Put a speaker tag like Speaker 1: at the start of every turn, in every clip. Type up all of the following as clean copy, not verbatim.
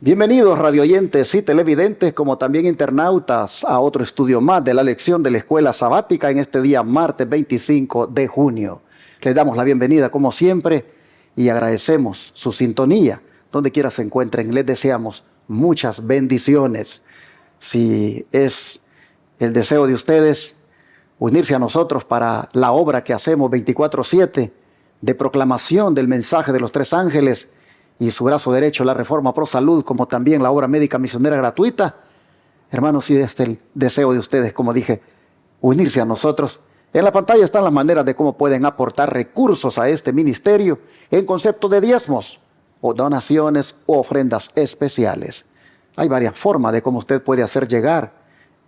Speaker 1: Bienvenidos radioyentes y televidentes, como también internautas, a otro estudio más de la lección de la Escuela Sabática en este día martes 25 de junio. Les damos la bienvenida como siempre y agradecemos su sintonía. Donde quiera se encuentren, les deseamos muchas bendiciones. Si es el deseo de ustedes unirse a nosotros para la obra que hacemos 24/7 de proclamación del mensaje de los tres ángeles y su brazo derecho, la Reforma Pro Salud, como también la obra médica misionera gratuita. Hermanos, si es el deseo de ustedes, como dije, unirse a nosotros. En la pantalla están las maneras de cómo pueden aportar recursos a este ministerio en concepto de diezmos o donaciones o ofrendas especiales. Hay varias formas de cómo usted puede hacer llegar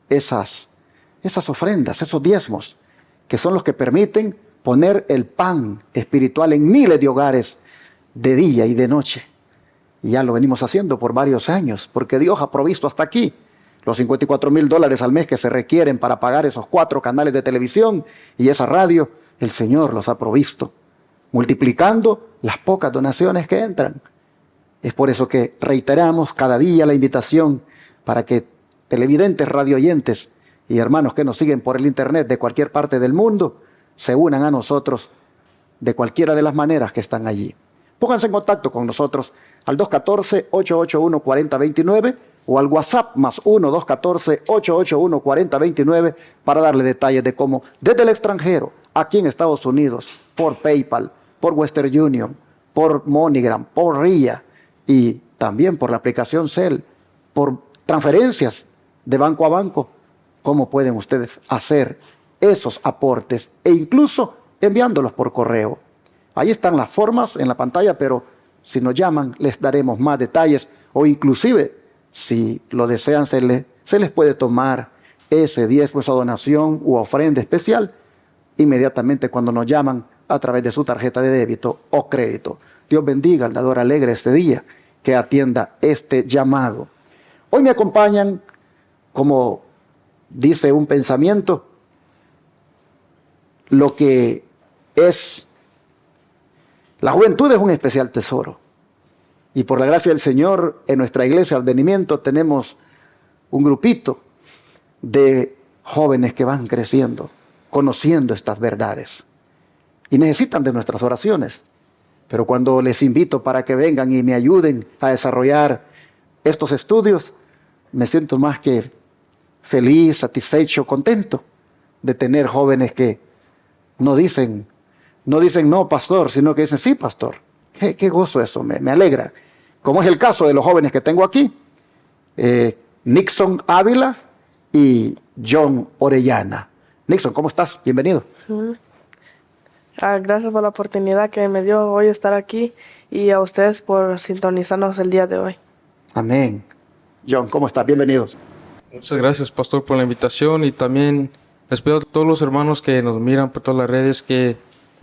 Speaker 1: esas ofrendas, esos diezmos, que son los que permiten poner el pan espiritual en miles de hogares de día y de noche. Y ya lo venimos haciendo por varios años, porque Dios ha provisto hasta aquí los $54,000 al mes que se requieren para pagar esos 4 canales de televisión y esa radio. El Señor los ha provisto, multiplicando las pocas donaciones que entran. Es por eso que reiteramos cada día la invitación para que televidentes, radioyentes y hermanos que nos siguen por el internet de cualquier parte del mundo se unan a nosotros de cualquiera de las maneras que están allí. Pónganse en contacto con nosotros al 214-881-4029 o al WhatsApp +1 214-881-4029 para darle detalles de cómo desde el extranjero, aquí en Estados Unidos, por PayPal, por Western Union, por MoneyGram, por RIA y también por la aplicación Zelle, por transferencias de banco a banco, cómo pueden ustedes hacer esos aportes e incluso enviándolos por correo. Ahí están las formas en la pantalla, pero si nos llaman les daremos más detalles o inclusive si lo desean se les puede tomar ese diezmo, esa donación u ofrenda especial inmediatamente cuando nos llaman a través de su tarjeta de débito o crédito. Dios bendiga al dador alegre este día que atienda este llamado. Hoy me acompañan, como dice un pensamiento, lo que es la juventud es un especial tesoro. Y por la gracia del Señor, en nuestra iglesia Advenimiento tenemos un grupito de jóvenes que van creciendo, conociendo estas verdades. Y necesitan de nuestras oraciones. Pero cuando les invito para que vengan y me ayuden a desarrollar estos estudios, me siento más que feliz, satisfecho, contento de tener jóvenes que no dicen no, pastor, sino que dicen sí, pastor. Qué gozo eso, me alegra. Como es el caso de los jóvenes que tengo aquí, Nixon Ávila y John Orellana. Nixon, ¿cómo estás? Bienvenido.
Speaker 2: Gracias por la oportunidad que me dio hoy estar aquí y a ustedes por sintonizarnos el día de hoy.
Speaker 1: Amén. John, ¿cómo estás? Bienvenidos.
Speaker 3: Muchas gracias, pastor, por la invitación y también les pido a todos los hermanos que nos miran por todas las redes que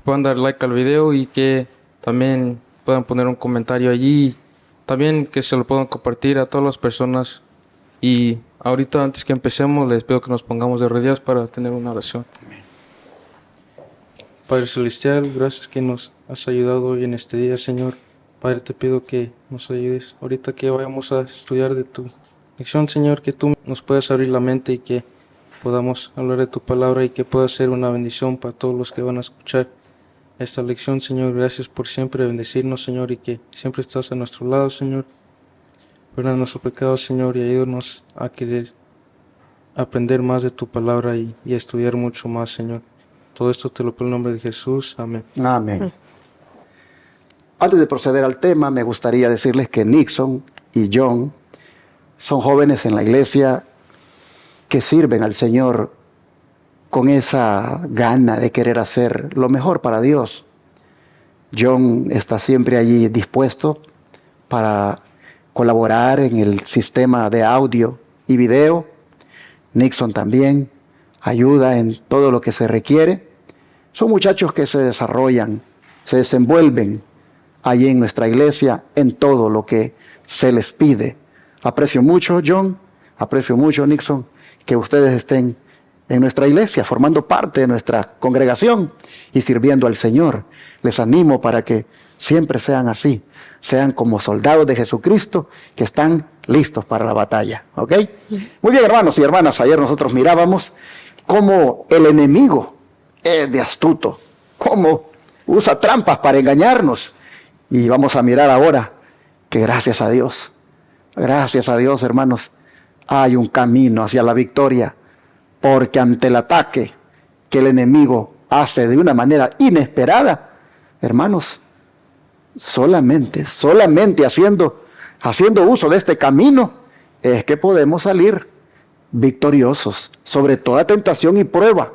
Speaker 3: puedan dar like al video y que también puedan poner un comentario allí, también que se lo puedan compartir a todas las personas. Y ahorita, antes que empecemos, les pido que nos pongamos de rodillas para tener una oración. Amén. Padre Celestial, gracias que nos has ayudado hoy en este día, Señor. Padre, te pido que nos ayudes ahorita que vayamos a estudiar de tu lección, Señor, que tú nos puedas abrir la mente y que podamos hablar de tu palabra y que pueda ser una bendición para todos los que van a escuchar esta lección, Señor. Gracias por siempre bendecirnos, Señor, y que siempre estás a nuestro lado, Señor. Perdona nuestros pecados, Señor, y ayúdanos a querer aprender más de tu palabra y a estudiar mucho más, Señor. Todo esto te lo pido en el nombre de Jesús. Amén.
Speaker 1: Amén. Antes de proceder al tema, me gustaría decirles que Nixon y John son jóvenes en la iglesia que sirven al Señor con esa gana de querer hacer lo mejor para Dios. John está siempre allí dispuesto para colaborar en el sistema de audio y video. Nixon también ayuda en todo lo que se requiere. Son muchachos que se desarrollan, se desenvuelven allí en nuestra iglesia en todo lo que se les pide. Aprecio mucho, John, aprecio mucho, Nixon, que ustedes estén en nuestra iglesia, formando parte de nuestra congregación y sirviendo al Señor. Les animo para que siempre sean así, sean como soldados de Jesucristo que están listos para la batalla, ¿ok? Muy bien, hermanos y hermanas, ayer nosotros mirábamos cómo el enemigo es de astuto, cómo usa trampas para engañarnos, y vamos a mirar ahora que gracias a Dios, hermanos, hay un camino hacia la victoria, porque ante el ataque que el enemigo hace de una manera inesperada, hermanos, solamente haciendo uso de este camino es que podemos salir victoriosos sobre toda tentación y prueba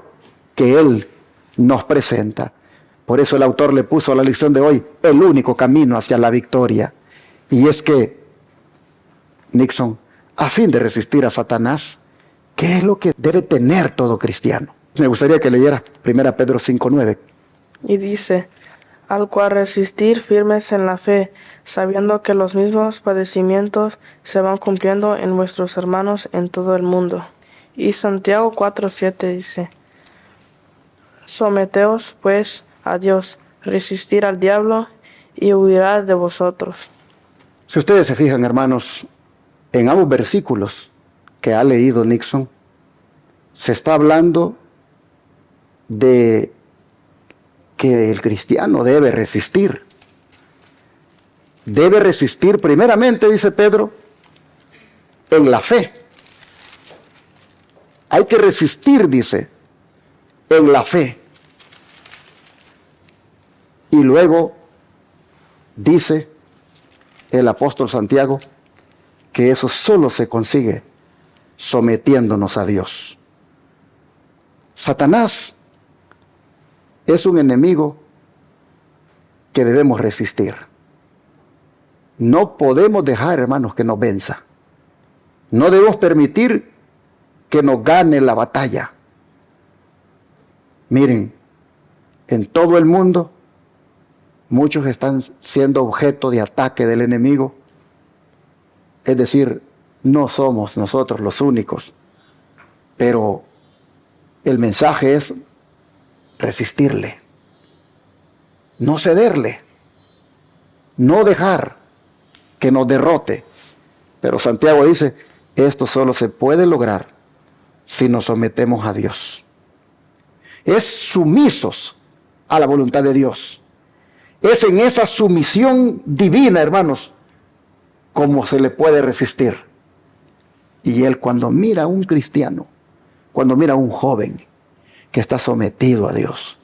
Speaker 1: que Él nos presenta. Por eso el autor le puso a la lección de hoy el único camino hacia la victoria. Y es que, Nixon, a fin de resistir a Satanás, ¿qué es lo que debe tener todo cristiano? Me gustaría que leyera 1 Pedro 5:9.
Speaker 2: Y dice, al cual resistir firmes en la fe, sabiendo que los mismos padecimientos se van cumpliendo en vuestros hermanos en todo el mundo. Y Santiago 4:7 dice, someteos pues a Dios, resistir al diablo y huirá de vosotros.
Speaker 1: Si ustedes se fijan, hermanos, en ambos versículos que ha leído Nixon, se está hablando de que el cristiano debe resistir. Debe resistir primeramente, dice Pedro, en la fe. Hay que resistir, dice, en la fe. Y luego dice el apóstol Santiago que eso solo se consigue sometiéndonos a Dios. Satanás es un enemigo que debemos resistir. No podemos dejar, hermanos, que nos venza. No debemos permitir que nos gane la batalla. Miren, en todo el mundo, muchos están siendo objeto de ataque del enemigo. Es decir, no somos nosotros los únicos, pero el mensaje es resistirle, no cederle, no dejar que nos derrote. Pero Santiago dice, esto solo se puede lograr si nos sometemos a Dios. Es sumisos a la voluntad de Dios. Es en esa sumisión divina, hermanos, como se le puede resistir. Y él, cuando mira a un cristiano, cuando mira a un joven que está sometido a Dios,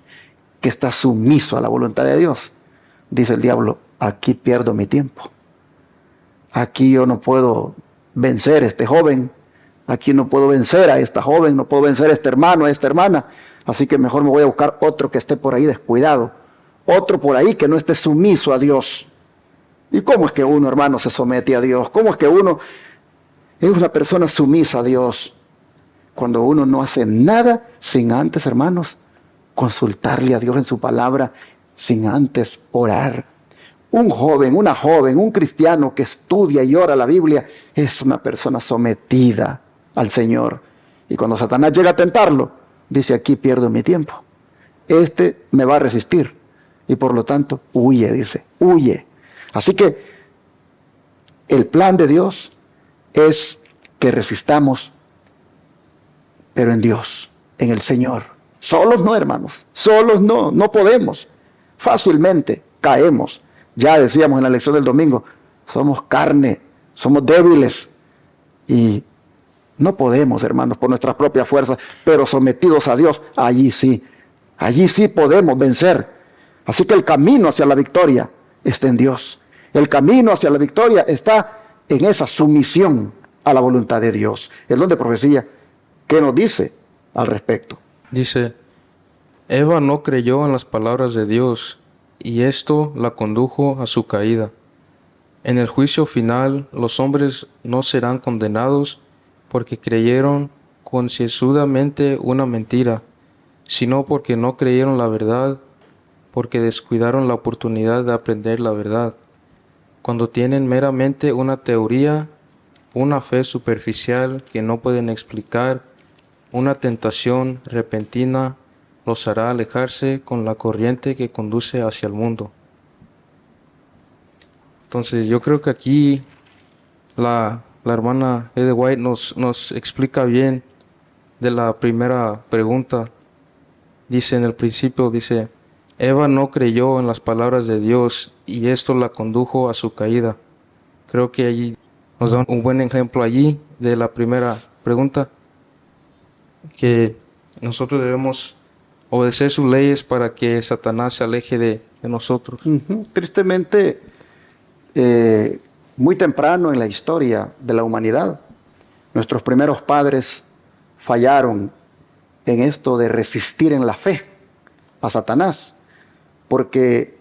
Speaker 1: que está sumiso a la voluntad de Dios, dice el diablo, aquí pierdo mi tiempo. Aquí yo no puedo vencer a este joven, aquí no puedo vencer a esta joven, no puedo vencer a este hermano, a esta hermana, así que mejor me voy a buscar otro que esté por ahí descuidado, otro por ahí que no esté sumiso a Dios. ¿Y cómo es que uno, hermano, se somete a Dios? ¿Cómo es que uno es una persona sumisa a Dios? Cuando uno no hace nada sin antes, hermanos, consultarle a Dios en su palabra, sin antes orar. Un joven, una joven, un cristiano que estudia y ora la Biblia es una persona sometida al Señor. Y cuando Satanás llega a tentarlo, dice, aquí pierdo mi tiempo. Este me va a resistir. Y por lo tanto, huye, dice, huye. Así que el plan de Dios es que resistamos, pero en Dios, en el Señor. Solos no, hermanos, solos no, no podemos. Fácilmente caemos. Ya decíamos en la lección del domingo, somos carne, somos débiles y no podemos, hermanos, por nuestras propias fuerzas, pero sometidos a Dios, allí sí podemos vencer. Así que el camino hacia la victoria está en Dios. El camino hacia la victoria está en esa sumisión a la voluntad de Dios. El don de profecía, ¿qué nos dice al respecto?
Speaker 3: Dice, Eva no creyó en las palabras de Dios, y esto la condujo a su caída. En el juicio final, los hombres no serán condenados porque creyeron concienzudamente una mentira, sino porque no creyeron la verdad, porque descuidaron la oportunidad de aprender la verdad. Cuando tienen meramente una teoría, una fe superficial que no pueden explicar, una tentación repentina los hará alejarse con la corriente que conduce hacia el mundo. Entonces yo creo que aquí la hermana Ed White nos explica bien de la primera pregunta. Dice en el principio, dice, Eva no creyó en las palabras de Dios y esto la condujo a su caída. Creo que allí nos da un buen ejemplo allí de la primera pregunta, que nosotros debemos obedecer sus leyes para que Satanás se aleje de nosotros.
Speaker 1: Tristemente, muy temprano en la historia de la humanidad, nuestros primeros padres fallaron en esto de resistir en la fe a Satanás, porque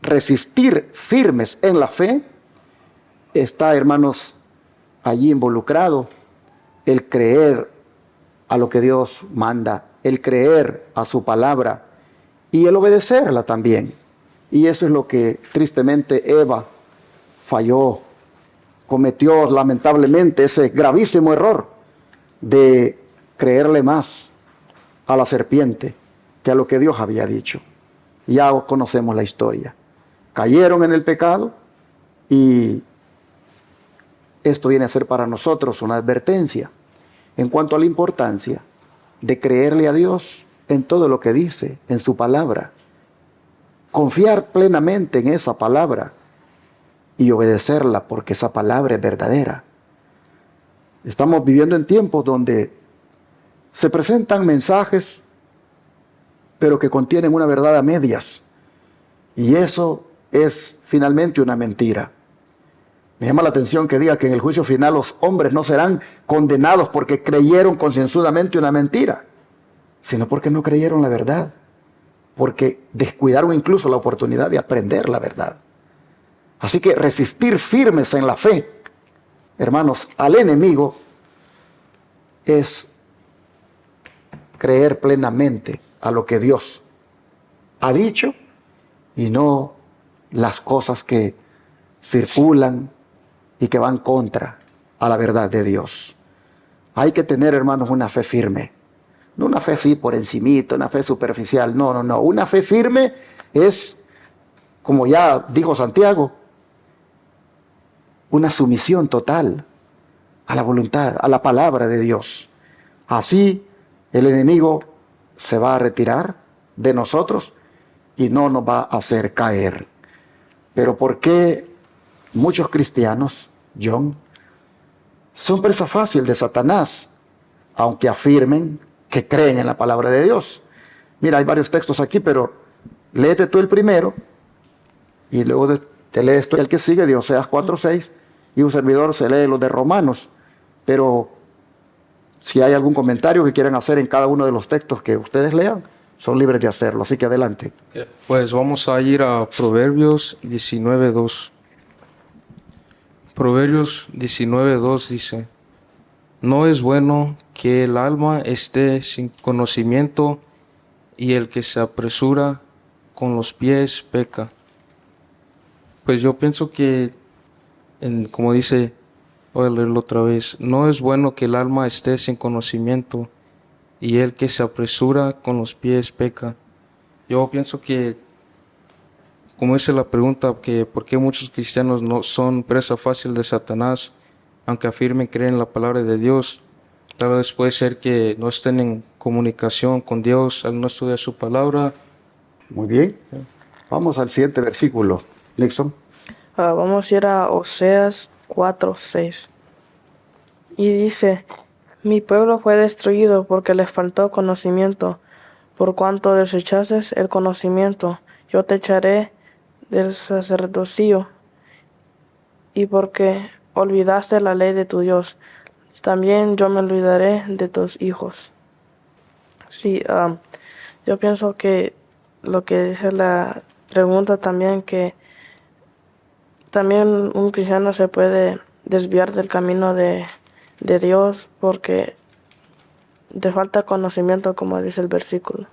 Speaker 1: resistir firmes en la fe está, hermanos, allí involucrado el creer a lo que Dios manda, el creer a su palabra y el obedecerla también. Y eso es lo que tristemente Eva falló, cometió lamentablemente ese gravísimo error de creerle más a la serpiente que a lo que Dios había dicho. Ya conocemos la historia. Cayeron en el pecado y esto viene a ser para nosotros una advertencia en cuanto a la importancia de creerle a Dios en todo lo que dice, en su palabra. Confiar plenamente en esa palabra y obedecerla porque esa palabra es verdadera. Estamos viviendo en tiempos donde se presentan mensajes, pero que contienen una verdad a medias. Y eso es finalmente una mentira. Me llama la atención que diga que en el juicio final los hombres no serán condenados porque creyeron concienzudamente una mentira, sino porque no creyeron la verdad, porque descuidaron incluso la oportunidad de aprender la verdad. Así que resistir firmes en la fe, hermanos, al enemigo es creer plenamente a lo que Dios ha dicho y no las cosas que circulan y que van contra a la verdad de Dios. Hay que tener, hermanos, una fe firme. No una fe así por encimita, una fe superficial. No. Una fe firme es, como ya dijo Santiago, una sumisión total a la voluntad, a la palabra de Dios. Así el enemigo se va a retirar de nosotros y no nos va a hacer caer. Pero ¿por qué muchos cristianos, John, son presa fácil de Satanás, aunque afirmen que creen en la palabra de Dios? Mira, hay varios textos aquí, pero léete tú el primero y luego te lees tú el que sigue, de Oseas 4:6, y un servidor se lee los de Romanos. Pero si hay algún comentario que quieran hacer en cada uno de los textos que ustedes lean, son libres de hacerlo. Así que adelante.
Speaker 3: Pues vamos a ir a Proverbios 19:2. Proverbios 19:2 dice, no es bueno que el alma esté sin conocimiento y el que se apresura con los pies peca. Pues yo pienso que, como dice, voy a leerlo otra vez, no es bueno que el alma esté sin conocimiento y el que se apresura con los pies peca. Yo pienso que, como dice la pregunta, que por qué muchos cristianos no son presa fácil de Satanás, aunque afirmen creer en la palabra de Dios. Tal vez puede ser que no estén en comunicación con Dios al no estudiar su palabra.
Speaker 1: Muy bien. Vamos al siguiente versículo. Nixon.
Speaker 2: Vamos a ir a Oseas 4:6. Y dice, mi pueblo fue destruido porque les faltó conocimiento. Por cuanto desechases el conocimiento, yo te echaré del sacerdocio. Y porque olvidaste la ley de tu Dios, también yo me olvidaré de tus hijos. Sí, yo pienso que lo que dice la pregunta también, que también un cristiano se puede desviar del camino de Dios porque te falta conocimiento, como dice el versículo.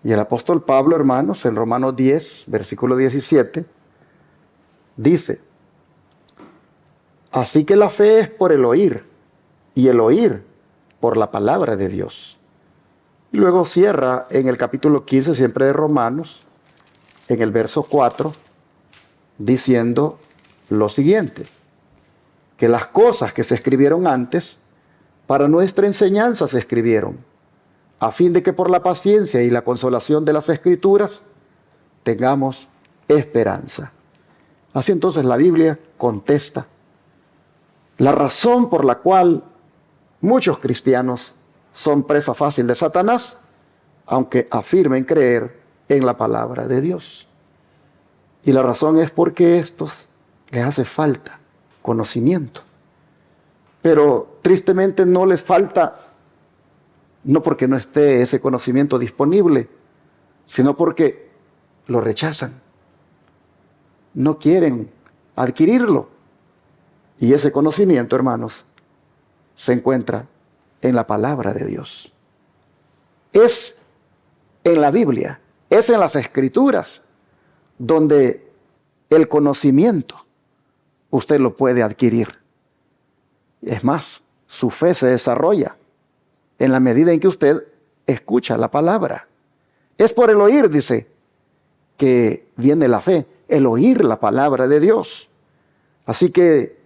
Speaker 1: Y el apóstol Pablo, hermanos, en Romanos 10, versículo 17, dice, así que la fe es por el oír, y el oír por la palabra de Dios. Y luego cierra en el capítulo 15, siempre de Romanos, en el verso 4, diciendo lo siguiente, que las cosas que se escribieron antes, para nuestra enseñanza se escribieron, a fin de que por la paciencia y la consolación de las Escrituras tengamos esperanza. Así entonces la Biblia contesta la razón por la cual muchos cristianos son presa fácil de Satanás, aunque afirmen creer en la palabra de Dios. Y la razón es porque a estos les hace falta conocimiento. Pero tristemente no les falta, no porque no esté ese conocimiento disponible, sino porque lo rechazan. No quieren adquirirlo. Y ese conocimiento, hermanos, se encuentra en la palabra de Dios. Es en la Biblia, es en las Escrituras, donde el conocimiento usted lo puede adquirir. Es más, su fe se desarrolla en la medida en que usted escucha la palabra. Es por el oír, dice, que viene la fe, el oír la palabra de Dios. Así que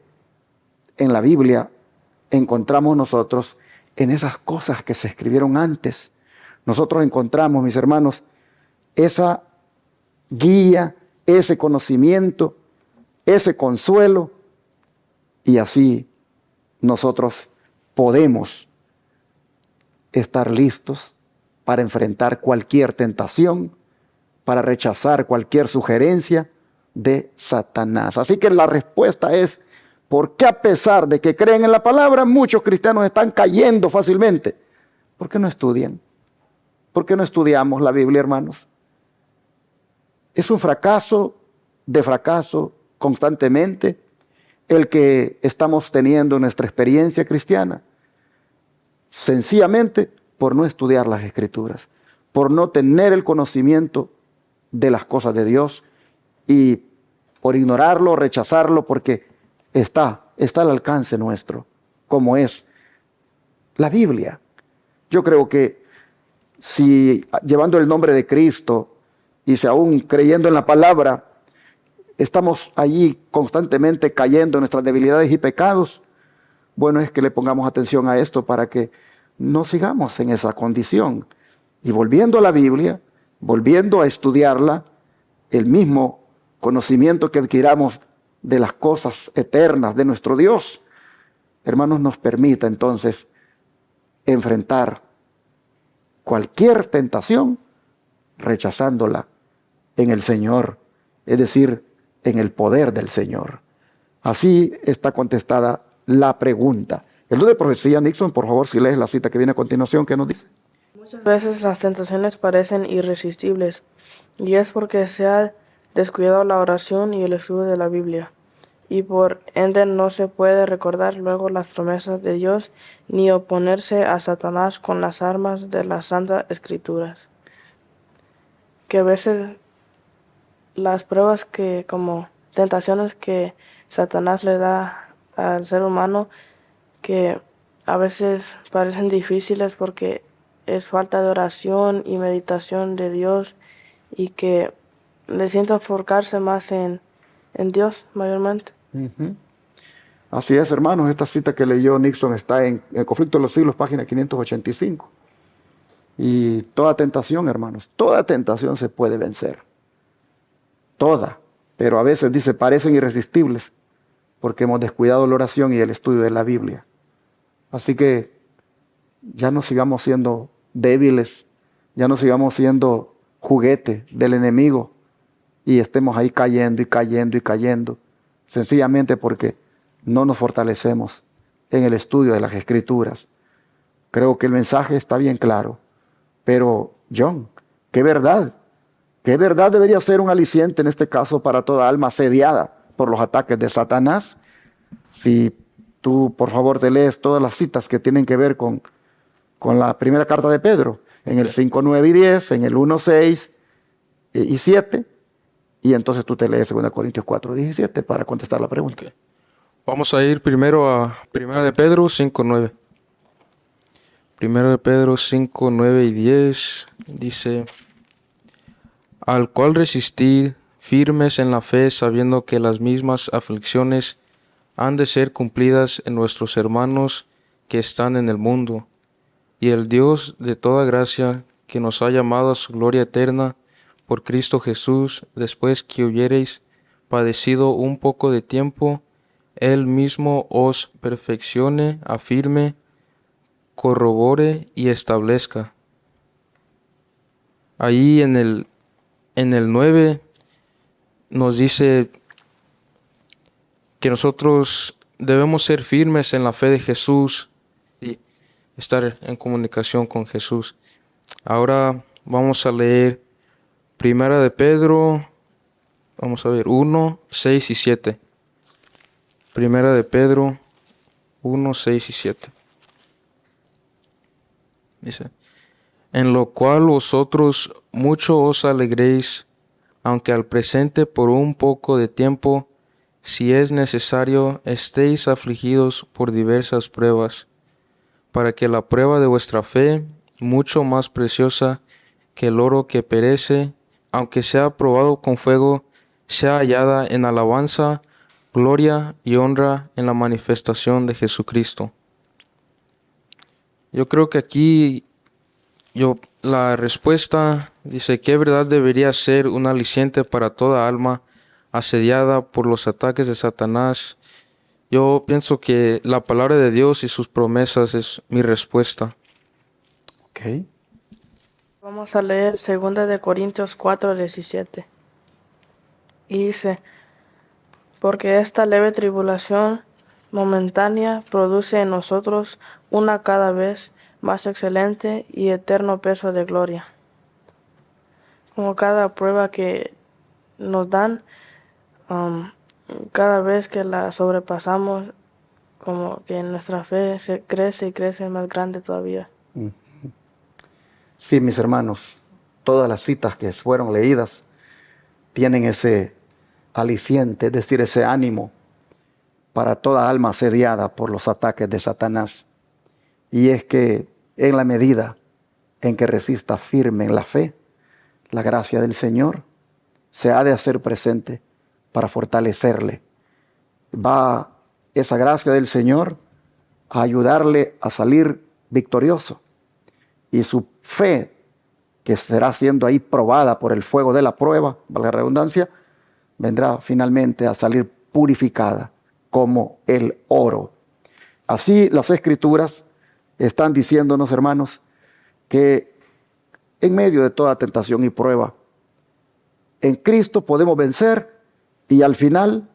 Speaker 1: en la Biblia encontramos nosotros, en esas cosas que se escribieron antes, nosotros encontramos, mis hermanos, esa guía, ese conocimiento, ese consuelo, y así nosotros podemos estar listos para enfrentar cualquier tentación, para rechazar cualquier sugerencia de Satanás. Así que la respuesta es, ¿por qué a pesar de que creen en la palabra, muchos cristianos están cayendo fácilmente? ¿Por qué no estudian? ¿Por qué no estudiamos la Biblia, hermanos? Es un fracaso de fracaso constantemente el que estamos teniendo en nuestra experiencia cristiana. Sencillamente por no estudiar las Escrituras, por no tener el conocimiento de las cosas de Dios y por ignorarlo, rechazarlo, porque está al alcance nuestro, como es la Biblia. Yo creo que si llevando el nombre de Cristo y si aún creyendo en la palabra, estamos allí constantemente cayendo en nuestras debilidades y pecados, bueno es que le pongamos atención a esto para que no sigamos en esa condición. Y volviendo a la Biblia, volviendo a estudiarla, el mismo conocimiento que adquiramos de las cosas eternas de nuestro Dios, hermanos, nos permita entonces enfrentar cualquier tentación rechazándola en el Señor, es decir, en el poder del Señor. Así está contestada la pregunta. El don de profecía, Nixon, por favor, si lees la cita que viene a continuación, ¿qué nos dice?
Speaker 2: Muchas veces las tentaciones parecen irresistibles, y es porque se ha descuidado la oración y el estudio de la Biblia, y por ende no se puede recordar luego las promesas de Dios ni oponerse a Satanás con las armas de las Santas Escrituras. Que a veces las pruebas como tentaciones que Satanás le da al ser humano, que a veces parecen difíciles porque es falta de oración y meditación de Dios, y que le siento enfocarse más en Dios mayormente.
Speaker 1: Así es, hermanos, esta cita que leyó Nixon está en El Conflicto de los Siglos, página 585. Y toda tentación, hermanos, toda tentación se puede vencer. Toda. Pero a veces, dice, parecen irresistibles porque hemos descuidado la oración y el estudio de la Biblia. Así que ya no sigamos siendo débiles, ya no sigamos siendo juguete del enemigo y estemos ahí cayendo y cayendo y cayendo, sencillamente porque no nos fortalecemos en el estudio de las Escrituras. Creo que el mensaje está bien claro, pero John, qué verdad debería ser un aliciente en este caso para toda alma asediada por los ataques de Satanás. Si tú, por favor, te lees todas las citas que tienen que ver con la primera carta de Pedro, en el 5, 9 y 10, en el 1, 6 y 7, y entonces tú te lees 2 Corintios 4, 17 para contestar la pregunta.
Speaker 3: Okay. Vamos a ir primero a 1 de Pedro 5, 9. 1 de Pedro 5, 9 y 10 dice: al cual resistir firmes en la fe, sabiendo que las mismas aflicciones han de ser cumplidas en nuestros hermanos que están en el mundo. Y el Dios de toda gracia, que nos ha llamado a su gloria eterna por Cristo Jesús, después que hubiereis padecido un poco de tiempo, Él mismo os perfeccione, afirme, corrobore y establezca. Ahí en el 9 nos dice que nosotros debemos ser firmes en la fe de Jesús y estar en comunicación con Jesús. Ahora vamos a leer Primera de Pedro, vamos a ver, 1, 6 y 7. Primera de Pedro 1, 6 y 7. Dice: en lo cual vosotros mucho os alegréis, aunque al presente por un poco de tiempo, si es necesario, estéis afligidos por diversas pruebas, para que la prueba de vuestra fe, mucho más preciosa que el oro que perece, aunque sea probado con fuego, sea hallada en alabanza, gloria y honra en la manifestación de Jesucristo. Yo creo que aquí la respuesta dice: ¿qué verdad debería ser un aliciente para toda alma asediada por los ataques de Satanás? Yo pienso que la palabra de Dios y sus promesas es mi respuesta.
Speaker 1: Ok.
Speaker 2: Vamos a leer 2 de Corintios 4, 17. Y dice: porque esta leve tribulación momentánea produce en nosotros una cada vez más excelente y eterno peso de gloria. Como cada prueba que nos dan, cada vez que la sobrepasamos, como que nuestra fe se crece y crece más grande todavía.
Speaker 1: Sí, mis hermanos, todas las citas que fueron leídas tienen ese aliciente, es decir, ese ánimo para toda alma asediada por los ataques de Satanás. Y es que en la medida en que resista firme en la fe, la gracia del Señor se ha de hacer presente para fortalecerle. Va esa gracia del Señor a ayudarle a salir victorioso. Y su fe, que será siendo ahí probada por el fuego de la prueba, valga la redundancia, vendrá finalmente a salir purificada como el oro. Así las Escrituras están diciéndonos, hermanos, que en medio de toda tentación y prueba, en Cristo podemos vencer, y al final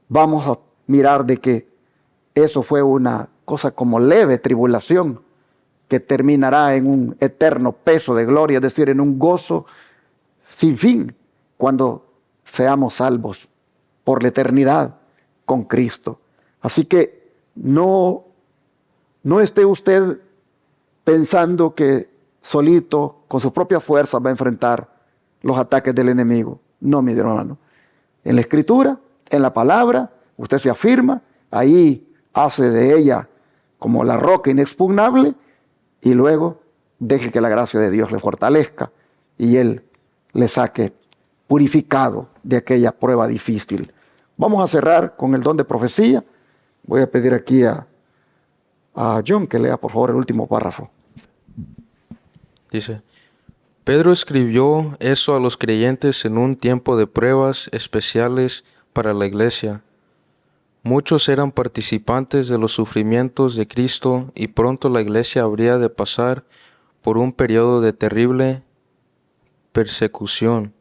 Speaker 1: vamos a mirar de que eso fue una cosa como leve tribulación que terminará en un eterno peso de gloria, es decir, en un gozo sin fin cuando seamos salvos por la eternidad con Cristo. Así que no esté usted pensando que solito, con sus propias fuerzas, va a enfrentar los ataques del enemigo. No, mi hermano. En la Escritura, en la palabra, usted se afirma, ahí hace de ella como la roca inexpugnable, y luego deje que la gracia de Dios le fortalezca y Él le saque purificado de aquella prueba difícil. Vamos a cerrar con el don de profecía. Voy a pedir aquí a John que lea por favor el último párrafo.
Speaker 3: Dice: Pedro escribió eso a los creyentes en un tiempo de pruebas especiales para la iglesia. Muchos eran participantes de los sufrimientos de Cristo y pronto la iglesia habría de pasar por un periodo de terrible persecución.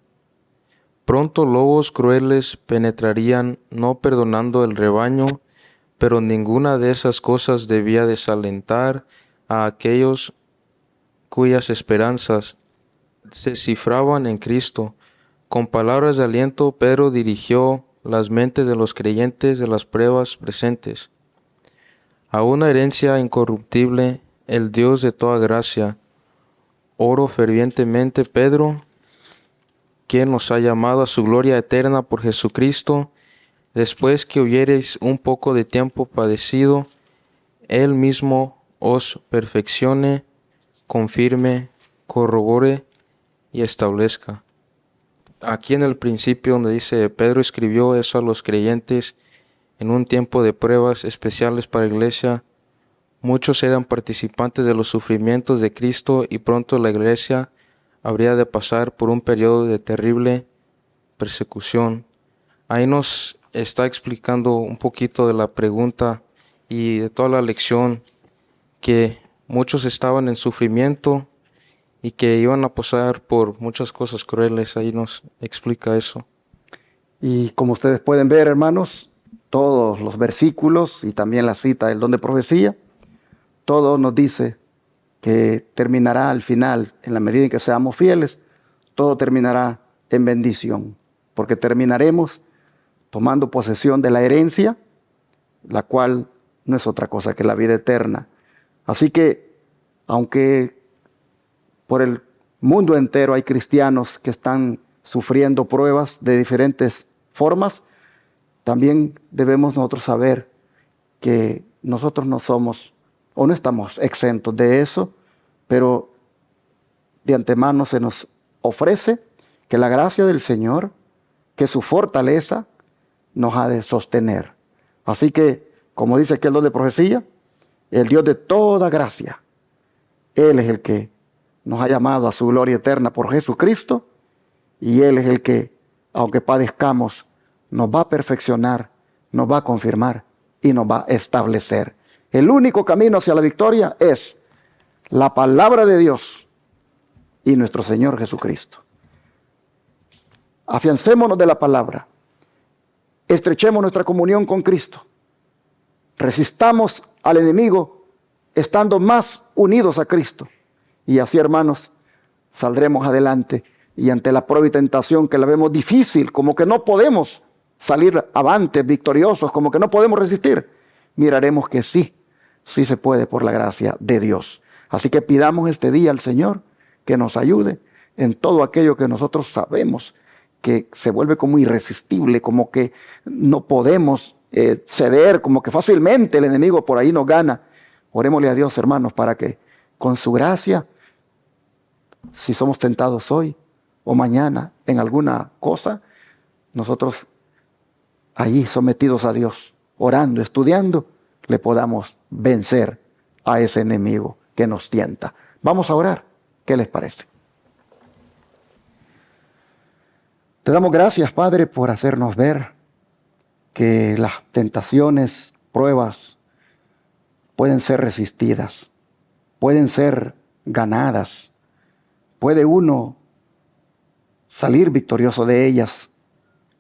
Speaker 3: Pronto lobos crueles penetrarían, no perdonando el rebaño, pero ninguna de esas cosas debía desalentar a aquellos cuyas esperanzas se cifraban en Cristo. Con palabras de aliento, Pedro dirigió las mentes de los creyentes de las pruebas presentes a una herencia incorruptible, el Dios de toda gracia. Oro fervientemente, Pedro, quien nos ha llamado a su gloria eterna por Jesucristo, después que hubiereis un poco de tiempo padecido, Él mismo os perfeccione, confirme, corrobore y establezca. aquí en el principio donde dice Pedro escribió eso a los creyentes en un tiempo de pruebas especiales para la iglesia. Muchos eran participantes de los sufrimientos de Cristo y pronto la iglesia habría de pasar por un periodo de terrible persecución. Ahí nos está explicando un poquito de la pregunta y de toda la lección, que muchos estaban en sufrimiento y que iban a pasar por muchas cosas crueles. Ahí nos explica eso.
Speaker 1: Y como ustedes pueden ver, hermanos, todos los versículos y también la cita del don de profecía, todo nos dice que terminará al final, en la medida en que seamos fieles, todo terminará en bendición, porque terminaremos tomando posesión de la herencia, la cual no es otra cosa que la vida eterna. Así que, aunque por el mundo entero hay cristianos que están sufriendo pruebas de diferentes formas, también debemos nosotros saber que nosotros no somos o no estamos exentos de eso, pero de antemano se nos ofrece que la gracia del Señor, que su fortaleza nos ha de sostener. Así que, como dice aquí el don de profecía, el Dios de toda gracia, Él es el que nos ha llamado a su gloria eterna por Jesucristo, y Él es el que, aunque padezcamos, nos va a perfeccionar, nos va a confirmar y nos va a establecer. El único camino hacia la victoria es la palabra de Dios y nuestro Señor Jesucristo. Afiancémonos de la palabra, estrechemos nuestra comunión con Cristo, resistamos al enemigo estando más unidos a Cristo, y así, hermanos, saldremos adelante. Y ante la prueba y tentación que la vemos difícil, como que no podemos salir avante victoriosos, como que no podemos resistir, miraremos que sí se puede por la gracia de Dios. Así que pidamos este día al Señor que nos ayude en todo aquello que nosotros sabemos que se vuelve como irresistible, como que no podemos ceder, como que fácilmente el enemigo por ahí nos gana. Orémosle a Dios, hermanos, para que con su gracia, si somos tentados hoy o mañana en alguna cosa, nosotros ahí sometidos a Dios, orando, estudiando, le podamos vencer a ese enemigo que nos tienta. Vamos a orar. ¿Qué les parece? Te damos gracias, Padre, por hacernos ver que las tentaciones, pruebas, pueden ser resistidas, pueden ser ganadas. Puede uno salir victorioso de ellas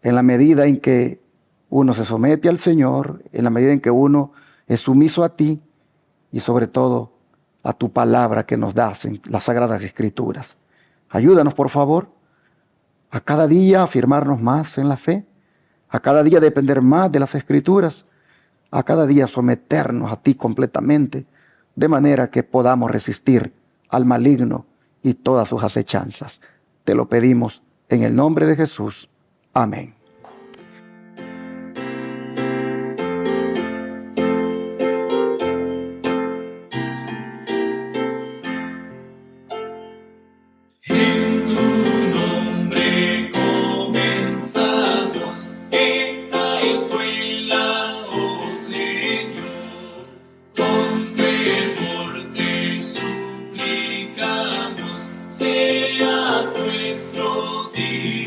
Speaker 1: en la medida en que uno se somete al Señor, en la medida en que uno es sumiso a ti y sobre todo a tu palabra que nos das en las Sagradas Escrituras. Ayúdanos, por favor, a cada día afirmarnos más en la fe, a cada día depender más de las Escrituras, a cada día someternos a ti completamente, de manera que podamos resistir al maligno y todas sus acechanzas. Te lo pedimos en el nombre de Jesús. Amén.
Speaker 4: En tu nombre comenzamos esta escuela, oh Señor. Con fervor te suplicamos, seas nuestro Dios.